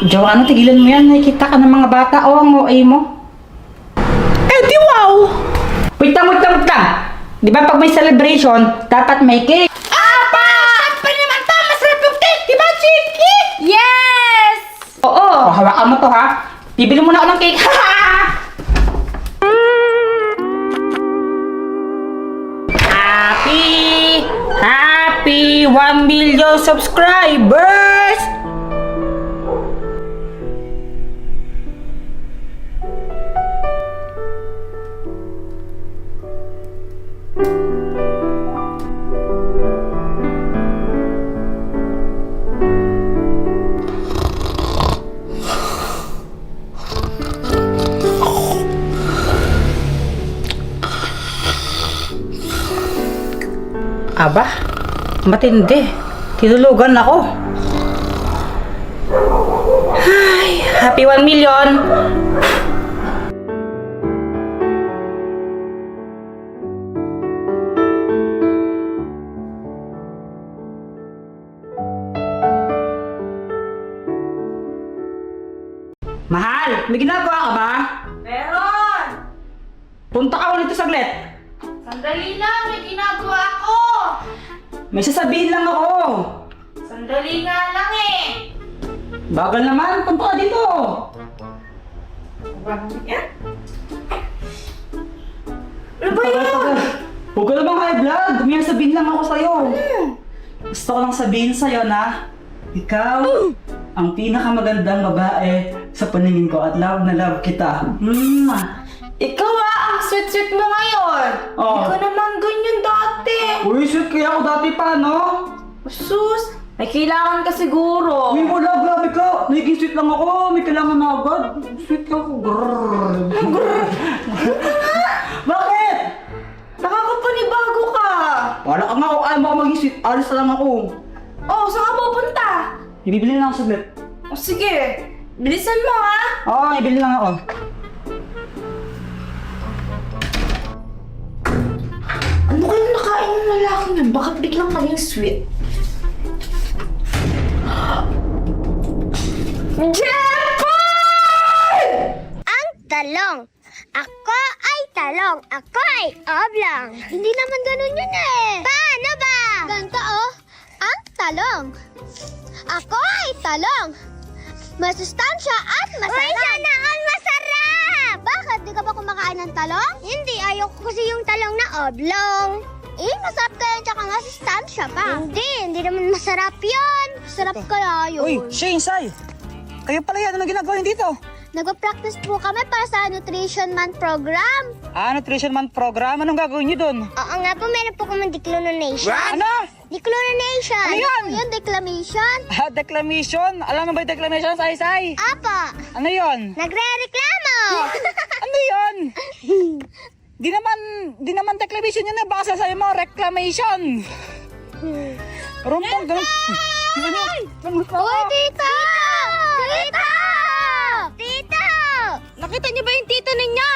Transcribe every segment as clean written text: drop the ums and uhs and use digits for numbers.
Joanna, tigilan mo yan. Nakikita ka ng mga bata. O, ang OA mo. Eh, di wow! Wait lang. Di ba pag may celebration, dapat may cake? Apa! Siyempre naman to! Masarap yung cake! Di ba, Chiki? Yes! Oo, hawakan mo to ha. Bibili mo na ako ng cake. Happy 1 million subscribers! Aba, matindi. Tinulugan ako. Ay, happy 1 million! Mahal, may ginagawa ka ba? Meron! Punta ka ulit saglit. Sandali lang, may ginagawa ako! May sasabihin lang ako. Sandali nga lang eh! Bagal naman, punta ka dito. Ano ba yun? Huwag ka namang high blood. May sabihin lang ako sa'yo. Gusto ko lang sabihin sa'yo na ikaw ang pinakamagandang babae sa paningin ko at love na love kita. Ikaw ang sweet-sweet mo ngayon! Oh. Ikaw naman ganyan dati! Uy, sweet kaya ako dati pa, no? Sus! May kailangan ka siguro! Uy, wala, grabe ka. Naging sweet lang ako. May kailangan na agad. Sweet ka ako. Bakit? Nakakapanibago ka! Wala ka nga. Kung ayaw mo ako maging sweet, alis na lang ako. Oh, saan ka pupunta? Ibibili lang ako saglit. Oh, sige! Bilisan mo ha! Oo, ibili lang ako. Ano kayong nakain ng lalaking yun? Bakit biglang naging sweet? Jeffy! Ang talong. Ako ay talong. Ako ay oblong. Hindi naman ganun yun eh. Paano ba? Ganito oh. Ang talong. Ako ay talong. Masustansya at masarap. Uy, sana all masarap! Bakit? Di ka ba kumakain ng talong? Hindi, ayoko kasi yung talong na oblong. Eh, masarap kaya tsaka masustansya pa. Hindi naman masarap yun. Masarap kaya yun. Uy, Shane, Sai! Kayo pala yan. Ano ginagawa niyo dito? Nagpa-practice po kami para sa Nutrition Month program. Nutrition Month program. Anong gagawin niyo doon? Oo nga po, meron po kami declination. Ano? Declination! Ano yan? Ano yun, declamation? Declamation? Alam mo ba yung declamation, Sai? Apa, Ano yon? nagre-reklamo! Ano yon? Di naman declamation yun eh. Baka sasabi mo, reclamation. Rumpong, ganun. Uy, tita! Tita! Tita! Nakita niyo ba yung tito ninyo?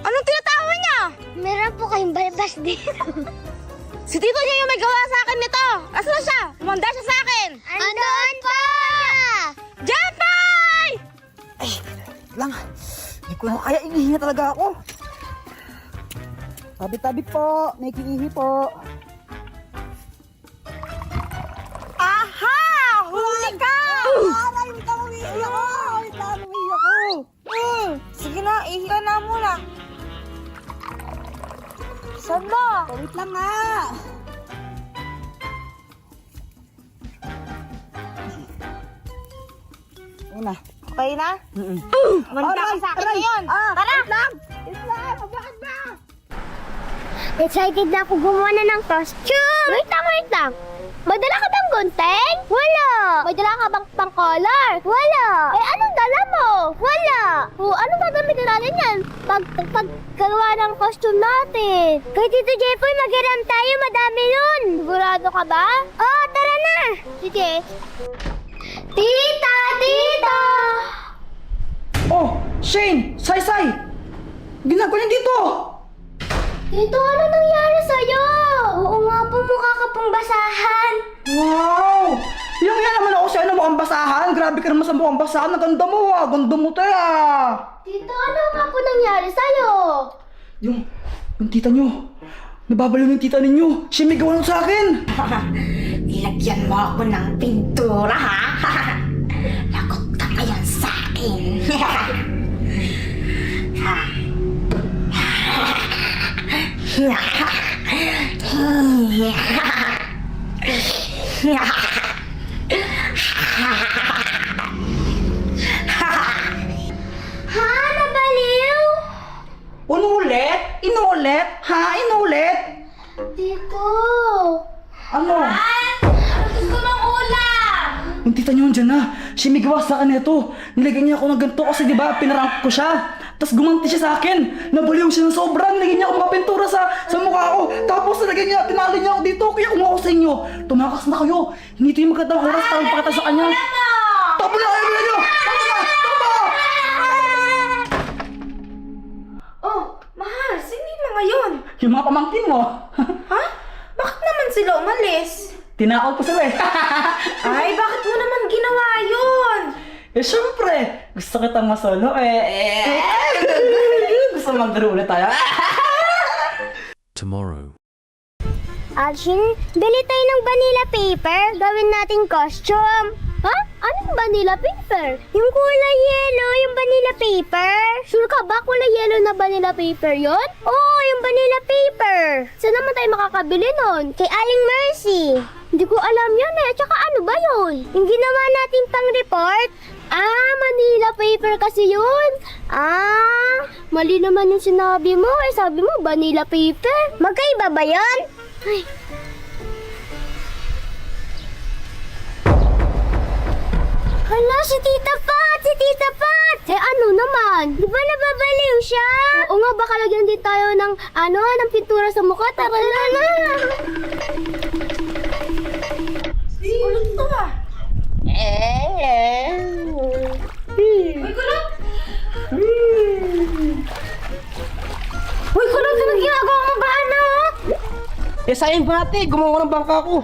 Anong tinatawa niya? Meron po kayong balbas dito. Si tito niya yung may gawa sa akin nito. Asan siya? Umanda siya sa akin. Andun po! Jeffy! Lang. Hindi ko na kaya. Inihinga talaga ako. Tabi-tabi po. May kiihi po. Aha! Huli ka! Aray, wait lang. Umiihi ako. Wait lang, umiihi ako. Sige na, ihi ka na muna. Saan ba? Wait lang nga. Ayun na. Okay na? Manda ka sa akin ngayon. Tara! Bakit ba? Excited na ako gumawa na ng costume. Wait lang. Madala ka bang gunting? Wala. Madala ka bang pang-color? Wala. Eh, anong dala mo? Wala. Ano gagamitin natin yan? Paggawa ng costume natin. Kay Tito Jeffoy, mag-iram tayo. Madami yun. Sigurado ka ba? Oo, tara na. Sige. Tita! Oh, Shane! Sai! Ginagawa niya dito! Tito, ano nangyari sa'yo? Oo nga po, mukha ka pong basahan. Wow! Ilang yan naman ako sa'yo na mukhang basahan. Grabe ka naman sa mukhang basahan. Ang ganda mo ah. Ganda mo tayo ah. Tito, ano nga po nangyari sa'yo? Yung tita nyo. Nababaliw ng tita ninyo. Siya may gawa nun sa akin. Ilagyan mo ako ng pintura, ha? Lagot ka ngayon sa akin. Ha? Nabaliw? Unulit? Inulit? Ha? Inulit? Tito! Ano? Gusto ng ulam! Yung tita nyo dyan na. Siya may gawa sa akin ito. Nilagyan niya ako ng ganito kasi diba pinarank ko siya. Tapos gumanti siya sa akin. Nabaliw siya ng sobra. Nilagyan niya ako mga pintura sa mukha ko. Tapos nilagyan niya, tinali niya ako dito. Kaya kung ako sa inyo, tumakas na kayo. Hindi ito yung magandang oras para magpakita sa kanya. Tapo na kayo nila nyo! Tapo na! Tapo! Oh, mahal, sino yung mga yun? Yung mga pamangkin mo. Ha? Bakit naman sila umalis? Tinakot ko sila eh. Ay, bakit mo naman ginawa yun? Eh syempre, gusto kitang masolo eh. Gusto maglaro ulit tayo. Tomorrow. Alshin, bili tayo ng vanilla paper. Gawin nating costume. Ha? Anong vanilla paper? Yung kulay yellow, yung vanilla paper. Sure ka ba kulay yellow na vanilla paper yon? Oo, yung vanilla paper. Saan naman tayo makakabili nun? Kay Aling Mercy. Hindi ko alam yun eh. Tsaka ano ba yun? Yung ginawa natin pang report? Ah, Manila paper kasi yun. Ah, mali naman yung sinabi mo. Eh, sabi mo vanilla paper. Magkaiba ba yun? Ay. Hala, si Tita Pat! Si Tita Pat! Eh, ano naman? Di ba nababaliw siya? Oo nga, baka lagyan din tayo ng, ng pintura sa mukha. Tara na! Ulit to ah. Uy, kulot! Uy, kulot! Anong ginagawa mo ba, anak? Eh, sayang ba ate? Gumawa ng bangka ko.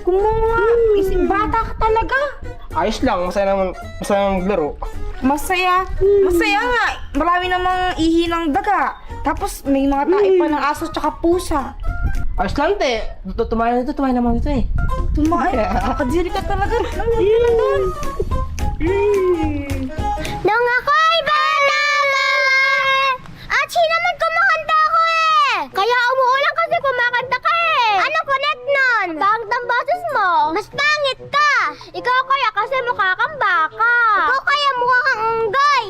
Kumuha! Isip bata ka talaga. Ayos lang, masaya naman maglaro. Masaya. Masaya nga. Marami namang ihi ng daga. Tapos may mga tae pa ng aso tsaka pusa. Ayos lang, te. Tumayo naman dito eh. Tumae. Kakadiri ka talaga. Nangyari na doon. Nung ako'y bata, at naman kumakanta ko eh! Kaya umuulan kasi kumakanta ka eh! Ano connect nun? Pangit ang boses mo! Mas pangit ka! Ikaw kaya kasi mukha kang baka! Ikaw kaya mukha kang unggoy!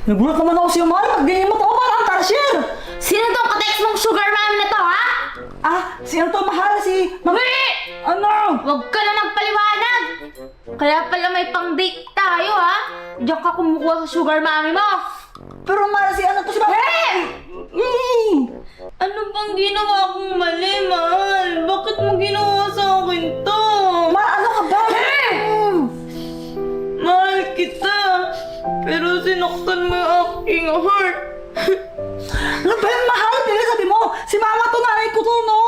Nagulat naman ako sa'yo, mahal. Ganyan mo to ako parang cashier. Sino tong katext mong sugar mami na to, ha? Ah, sino to mahal? Si Ano? Huwag ka na magpaliwanag! Kaya pala may pang-date tayo, ha? Diyan ka kumukuha sa sugar mami mo! Pero mahal si ano to si mahal? Ano bang ginawa kong mali, mahal? Bakit mo ginawa sa akin to? Mahal, ano ka ba? Mahal kita, pero sinaktan mo yung aking heart. Ano ba yan, mahal? Dili sabi mo, si mama to, nanay ko to, no?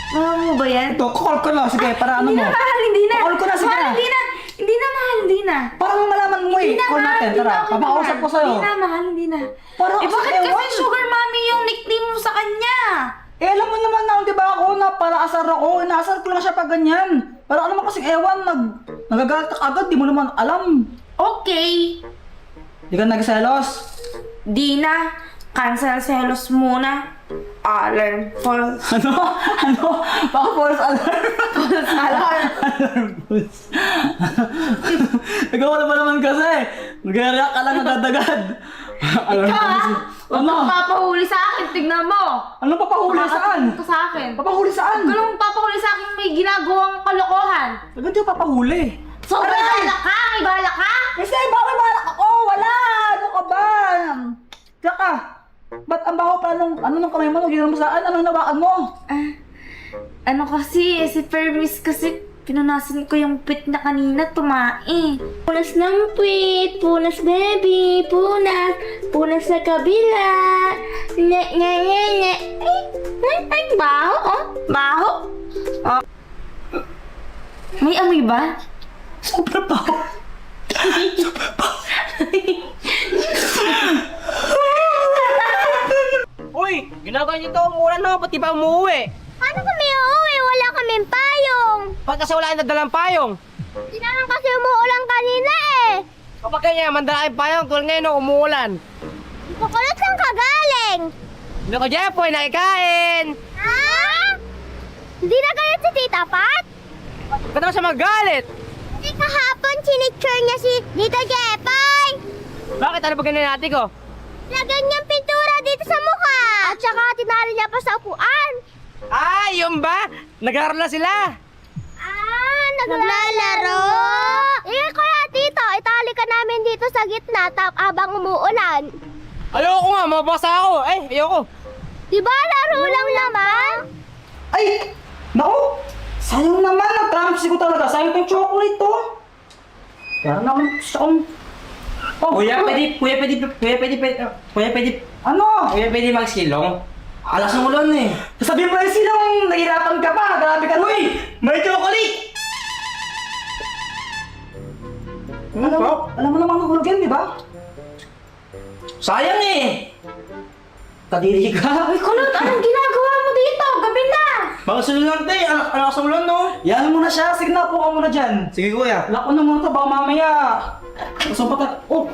Mahal mo ba yan? Ito, call ko na. Sige, para ano Hindi mo? na, mahal, hindi na. Call ko na, sige Mahal, na. hindi na. Hindi na, mahal, hindi na. Parang malaman mo eh. Hindi na, Call mahal, natin, hindi tara. na ako Papakausap mahal. ko sa'yo. Hindi na, mahal, hindi na. Parang Eh, bakit ewan. kasi sugar mommy yung nickname mo sa kanya? Eh, alam mo naman na, di ba ako, na para asar ako. Inaasar ko lang siya pag ganyan. Parang ano naman kasing ewan, nagagalit ka agad, di mo naman alam. Okay. Di ka nagselos. Di na. Cancel selos muna. Alarm false. Ano? Baka false alarm. False alarm. Alarm false. Ikaw na ba naman kasi? Nag-react ka lang agad-agad. Alarm Ikaw, false. Huwag Ano? kang papahuli sa akin. Tignan mo. Ano papahuli saan? Makakatingin ka sa akin. Papahuli saan? Huwag ka lang papahuli sa akin may ginagawang kalokohan. Agad yung papahuli. So, may balak ka? May balak ka? Kasi bakit balak ako? Wala! Ano ka ba? Tsaka, ba't ang baho pa nung kamay mo? Nung ginawa mo saan? Anong nawakan mo? Ano kasi, si Permis kasi Pinunasan ko yung pit na kanina, tumae. Punas ng puwit, punas baby, punas, punas sa kabila. Nye, nye, nye, nye. Ay, baho, oh, baho. May amoy ba? Sobra pa ako. Sobra pa ako. Uy, ginagawa niyo to, umulan na, pati ba umuwi? Paano kami uuwi? Wala kaming payong. Ba't kasi wala yung nadalang payong? Di naman kasi umuulan kanina eh. Kapag kanya, mandala yung payong, tulad ngayon, no, umuulan. Kukulit saan ka galing? Hindi ko, Jepoy, nakikain! Ha? Hindi na galit si Tita Pat? Ba't naman siya magalit? Kasi kahapon sinicture niya si Tita Jepay. Bakit? Ano ba ganyan natin ko? Lagyan niyang pintura dito sa mukha. At saka tinalo niya pa sa upuan. Ah, yun ba? Naglaro na sila! Naglalaro? Eh, kaya tito, itali ka namin dito sa gitna abang umuulan. Ayoko nga, mabasa ako! Ay, ayoko! Di ba laro lang naman? Ay! Naku! Sayang naman, nag-promise ko talaga. Sayang ko yung chocolate to. Kaya naman gusto kong... Oh, Kuya, ano? Kuya, pwede magsilong? Alas ng ulan eh. Sasabihin mo rin silang nahirapan ka pa. Grabe ka. Uy! May chocolate! Alam mo naman nahulog yan, di ba? Sayang eh! Kadiri ka. Ay, Kulot, anong ginagawa mo dito? Gabi na! Mga silang te, alas ng ulan, no? Yan mo na siya. Sige na, po ka muna dyan. Sige, kuya. Lock ko na muna to, baka mamaya. Gusto pa ta... Oh!